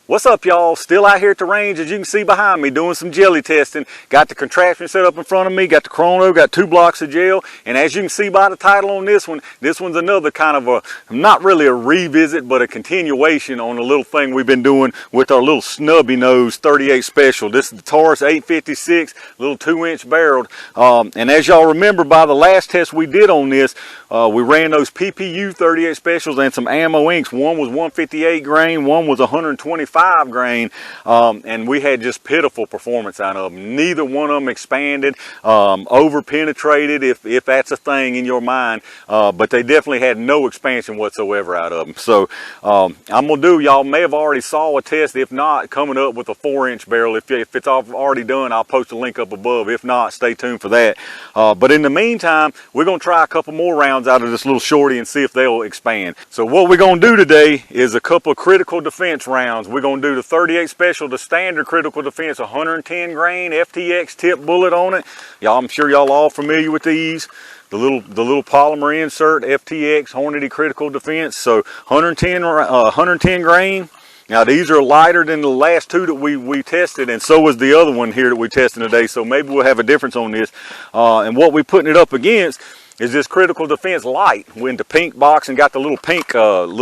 What's up, y'all? Still out here at the range, as you can see behind me, doing some jelly testing. Got the contraption set up in front of me, got the chrono, got 2 blocks of gel, and as you can see by the title on this one's another kind of a, not really a revisit, but a continuation on a little thing we've been doing with our little snubby nose 38 special. This is the Taurus 856, little 2-inch barreled. And as y'all remember by the last test we did on this, we ran those PPU 38 specials and some ammo inks. One was 158 grain, one was 125 grain, and we had just pitiful performance out of them. Neither one of them expanded, over penetrated, if that's a thing in your mind, but they definitely had no expansion whatsoever out of them. So I'm gonna do, y'all may have already saw a test, if not, coming up with a 4-inch barrel. If it's already done, I'll post a link up above. If not, stay tuned for that. But in the meantime, we're gonna try a couple more rounds out of this little shorty and see if they'll expand. So what we're gonna do today is a couple of critical defense rounds. We're gonna do the 38 special, the standard critical defense, 110 grain FTX tip bullet on it. Y'all, I'm sure y'all all familiar with these. The little polymer insert, FTX Hornady Critical Defense. So 110 grain. Now these are lighter than the last two that we tested, and so was the other one here that we tested today. So maybe we'll have a difference on this. And what we're putting it up against is this Critical Defense Lite. We're in the pink box and got the little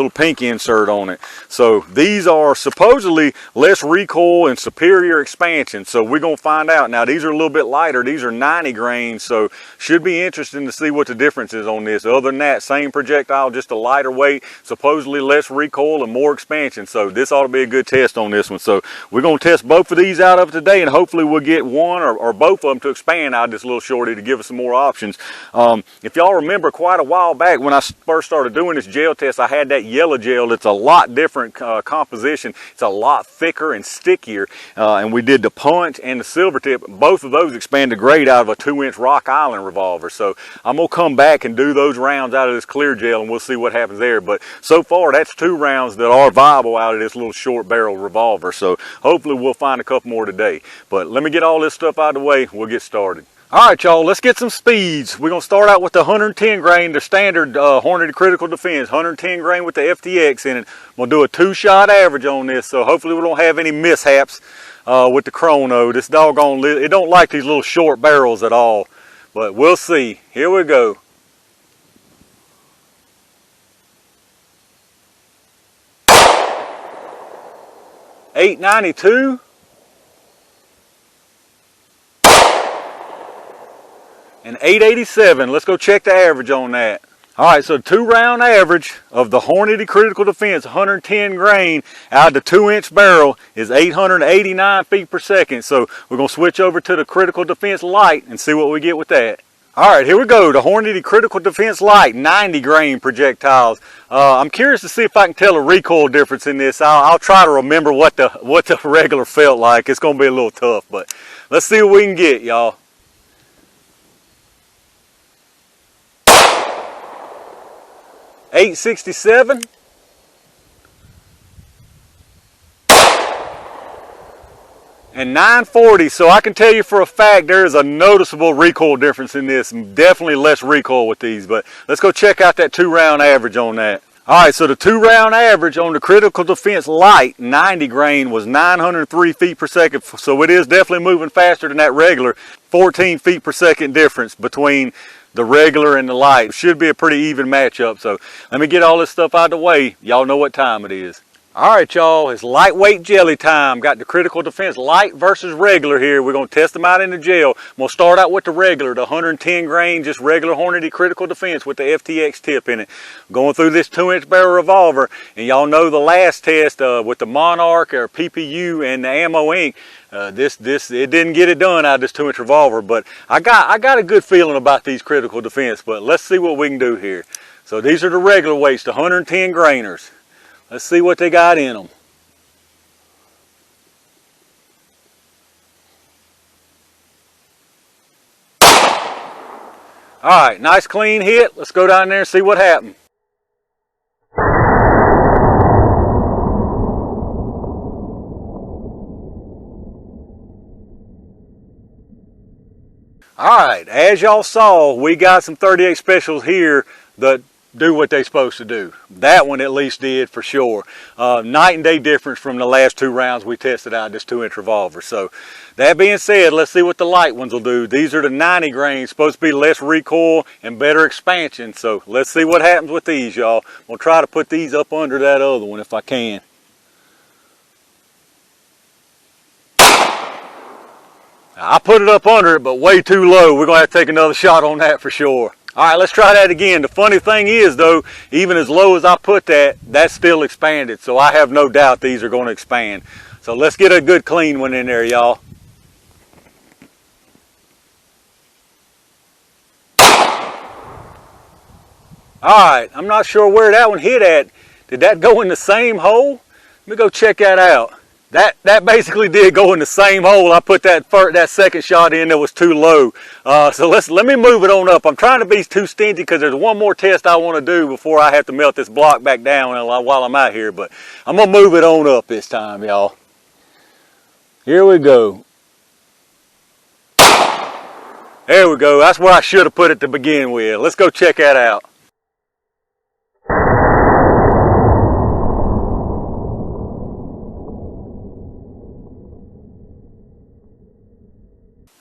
pink insert on it. So these are supposedly less recoil and superior expansion. So we're gonna find out. Now these are a little bit lighter. These are 90 grains, so should be interesting to see what the difference is on this. Other than that, same projectile, just a lighter weight, supposedly less recoil and more expansion. So this ought to be a good test on this one. So we're gonna test both of these out of today, and hopefully we'll get one or both of them to expand out of this little shorty to give us some more options. If y'all remember, quite a while back when I first started doing this gel test, I had that yellow gel. It's a lot different composition. It's a lot thicker and stickier. And we did the punch and the silver tip. Both of those expanded great out of a 2-inch Rock Island revolver. So I'm gonna come back and do those rounds out of this clear gel, and we'll see what happens there. But so far, that's 2 rounds that are viable out of this little short barrel revolver. So hopefully we'll find a couple more today. But let me get all this stuff out of the way. We'll get started. All right, y'all, let's get some speeds. We're gonna start out with the 110 grain, the standard Hornady Critical Defense, 110 grain with the FTX in it. We'll do a 2-shot average on this, so hopefully we don't have any mishaps with the chrono. This doggone, it don't like these little short barrels at all, but we'll see. Here we go. .892. And 887. Let's go check the average on that. All right, so 2-round average of the Hornady Critical Defense 110 grain out of the 2-inch barrel is 889 feet per second. So we're gonna switch over to the Critical Defense Lite and see what we get with that. All right, here we go. The Hornady Critical Defense Lite, 90 grain projectiles. I'm curious to see if I can tell a recoil difference in this. I'll try to remember what the regular felt like. It's gonna be a little tough, but let's see what we can get, y'all. .867. And 940. So I can tell you for a fact there is a noticeable recoil difference in this. Definitely less recoil with these, but let's go check out that 2-round average on that. All right, so the 2-round average on the Critical Defense Lite 90 grain was 903 feet per second. So it is definitely moving faster than that regular. 14 feet per second difference between the regular and the Lite. Should be a pretty even matchup. So let me get all this stuff out of the way. Y'all know what time it is. All right, y'all, it's lightweight jelly time. Got the Critical Defense Lite versus regular here. We're gonna test them out in the gel. I'm gonna start out with the regular, the 110 grain, just regular Hornady Critical Defense with the FTX tip in it. Going through this 2-inch barrel revolver, and y'all know the last test with the Monarch or PPU and the ammo ink, it didn't get it done out of this 2-inch revolver, but I got a good feeling about these Critical Defense. But let's see what we can do here. So these are the regular weights, the 110 grainers. Let's see what they got in them. All right, nice clean hit. Let's go down there and see what happened. All right, as y'all saw, we got some 38 specials here that do what they're supposed to do. That one at least did for sure. Night and day difference from the last 2 rounds we tested out this 2-inch revolver. So that being said, let's see what the light ones will do. These are the 90 grains, supposed to be less recoil and better expansion. So let's see what happens with these, y'all. We'll try to put these up under that other one if I can. I put it up under it, but way too low. We're gonna have to take another shot on that for sure. All right, let's try that again. The funny thing is though, even as low as I put that, that's still expanded. So I have no doubt these are gonna expand. So let's get a good clean one in there, y'all. All right, I'm not sure where that one hit at. Did that go in the same hole? Let me go check that out. That basically did go in the same hole. I put that second shot in that was too low. So let me move it on up. I'm trying to be too stingy because there's one more test I want to do before I have to melt this block back down while I'm out here. But I'm going to move it on up this time, y'all. Here we go. There we go. That's where I should have put it to begin with. Let's go check that out.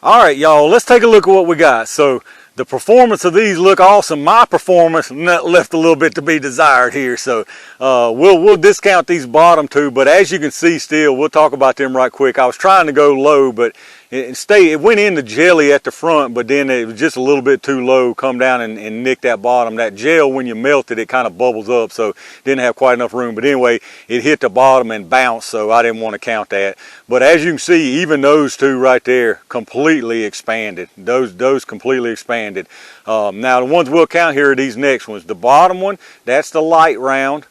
All right, y'all, let's take a look at what we got. So the performance of these look awesome. My performance left a little bit to be desired here. So we'll discount these bottom 2, but as you can see still, we'll talk about them right quick. I was trying to go low, but it went in the jelly at the front, but then it was just a little bit too low, come down and nick that bottom. That gel, when you melt it, it kind of bubbles up, so didn't have quite enough room. But anyway, it hit the bottom and bounced, so I didn't want to count that. But as you can see, even those 2 right there completely expanded. Those completely expanded. Now the ones we'll count here are these next ones. The bottom one, that's the light round.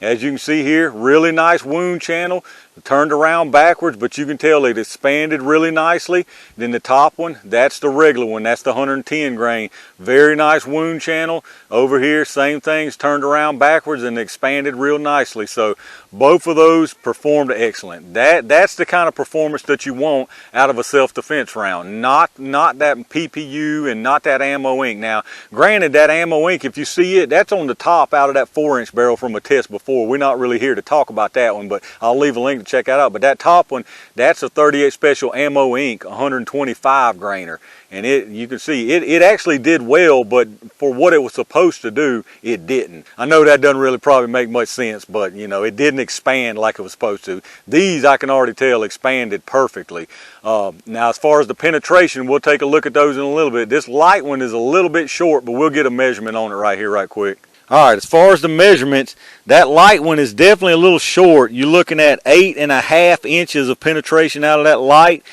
As you can see here, really nice wound channel. Turned around backwards, but you can tell it expanded really nicely. Then the top one, that's the regular one. That's the 110 grain. Very nice wound channel. Over here, same things, turned around backwards and expanded real nicely. So both of those performed excellent. That's the kind of performance that you want out of a self-defense round. Not that PPU and not that ammo ink. Now, granted, that ammo ink, if you see it, that's on the top out of that 4-inch barrel from a test before. We're not really here to talk about that one, but I'll leave a link to check that out. But that top one, that's a 38 Special Ammo Ink 125 grainer, and you can see it actually did well, but for what it was supposed to do, it didn't. I know that doesn't really probably make much sense, but you know, it didn't expand like it was supposed to. These, I can already tell, expanded perfectly. Now as far as the penetration, we'll take a look at those in a little bit. This light one is a little bit short, but we'll get a measurement on it right here right quick. All right, as far as the measurements, that light one is definitely a little short. You're looking at 8.5 inches of penetration out of that light,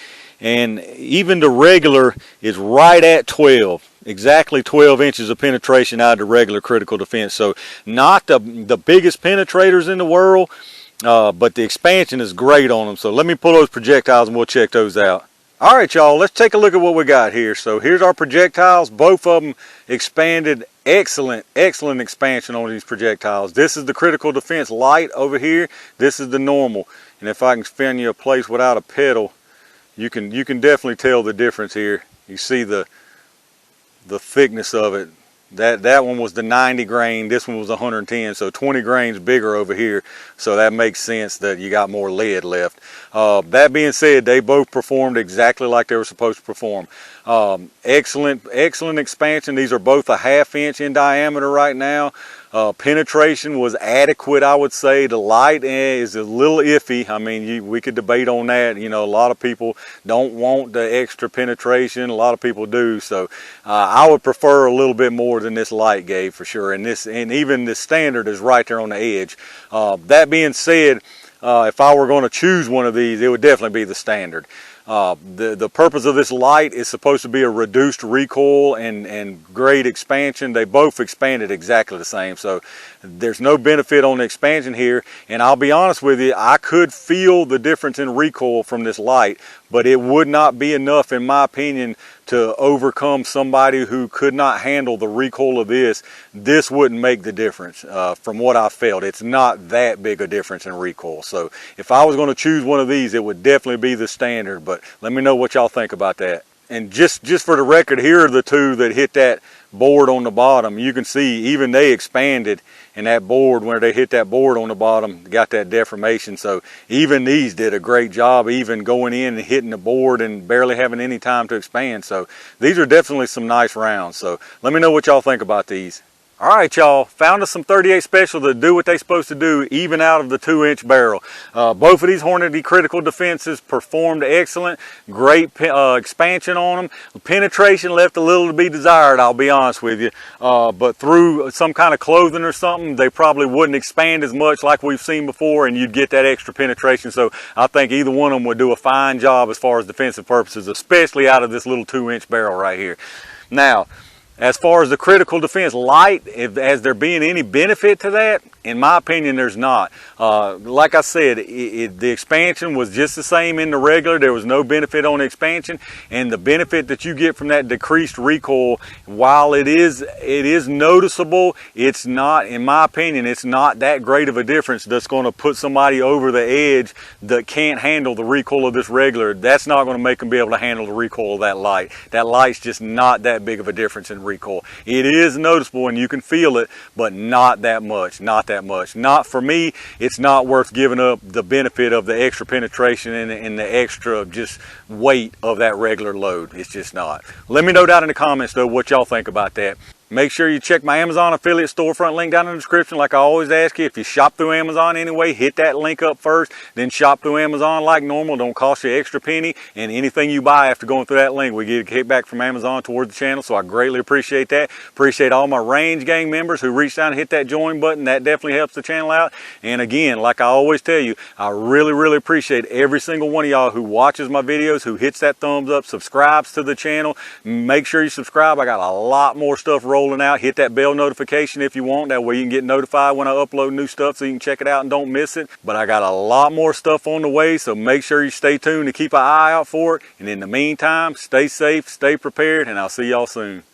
and even the regular is right at 12. Exactly 12 inches of penetration out of the regular Critical Defense. So not the biggest penetrators in the world, but the expansion is great on them. So let me pull those projectiles and we'll check those out. All right, y'all, let's take a look at what we got here. So here's our projectiles. Both of them expanded. Excellent expansion on these projectiles. This is the Critical Defense Light over here. This is the normal. And if I can find you a place without a pedal, you can definitely tell the difference here. You see the thickness of it. That one was the 90 grain, this one was 110, so 20 grains bigger over here, so that makes sense that you got more lead left. That being said, they both performed exactly like they were supposed to perform. Excellent expansion. These are both a 1/2 inch in diameter right now. Penetration was adequate, I would say. The light is a little iffy. I mean, we could debate on that. You know, a lot of people don't want the extra penetration. A lot of people do. So I would prefer a little bit more than this light gave for sure. And even the standard is right there on the edge. That being said, if I were going to choose one of these, it would definitely be the standard. The purpose of this light is supposed to be a reduced recoil and great expansion. They both expanded exactly the same, so there's no benefit on the expansion here. And I'll be honest with you, I could feel the difference in recoil from this light, but it would not be enough, in my opinion, to overcome somebody who could not handle the recoil of this. This wouldn't make the difference. From what I felt, it's not that big a difference in recoil. So if I was going to choose one of these, it would definitely be the standard, but let me know what y'all think about that. And just for the record, here are the two that hit that board on the bottom. You can see even they expanded, and that board, where they hit that board on the bottom, got that deformation. So even these did a great job, even going in and hitting the board and barely having any time to expand. So these are definitely some nice rounds. So let me know what y'all think about these. All right, y'all, found us some 38 special that do what they're supposed to do, even out of the 2-inch barrel. Both of these Hornady Critical Defenses performed excellent. Great expansion on them. Penetration left a little to be desired, I'll be honest with you. But through some kind of clothing or something, they probably wouldn't expand as much like we've seen before, and you'd get that extra penetration. So I think either one of them would do a fine job as far as defensive purposes, especially out of this little 2-inch barrel right here. Now, as far as the Critical Defense Lite, has there been any benefit to that? In my opinion, there's not. Like I said, the expansion was just the same in the regular. There was no benefit on the expansion, and the benefit that you get from that decreased recoil, while it is noticeable, it's not, in my opinion, it's not that great of a difference that's going to put somebody over the edge that can't handle the recoil of this regular. That's not going to make them be able to handle the recoil of that Lite. That Lite's just not that big of a difference in recoil. It is noticeable and you can feel it, but not that much, not that much. Not for me, it's not worth giving up the benefit of the extra penetration and the extra just weight of that regular load. It's just not. Let me know down in the comments though what y'all think about that. Make sure you check my Amazon affiliate storefront link down in the description. Like I always ask you, if you shop through Amazon anyway, hit that link up first, then shop through Amazon like normal. Don't cost you an extra penny, and anything you buy after going through that link, we get a kickback from Amazon towards the channel, so I greatly appreciate that. Appreciate all my Range Gang members who reached out and hit that join button. That definitely helps the channel out. And again, like I always tell you, I really appreciate every single one of y'all who watches my videos, who hits that thumbs up, subscribes to the channel. Make sure you subscribe. I got a lot more stuff rolling out. Hit that bell notification if you want, that way you can get notified when I upload new stuff so you can check it out and don't miss it. But I got a lot more stuff on the way, so make sure you stay tuned to keep an eye out for it. And in the meantime, stay safe, stay prepared, and I'll see y'all soon.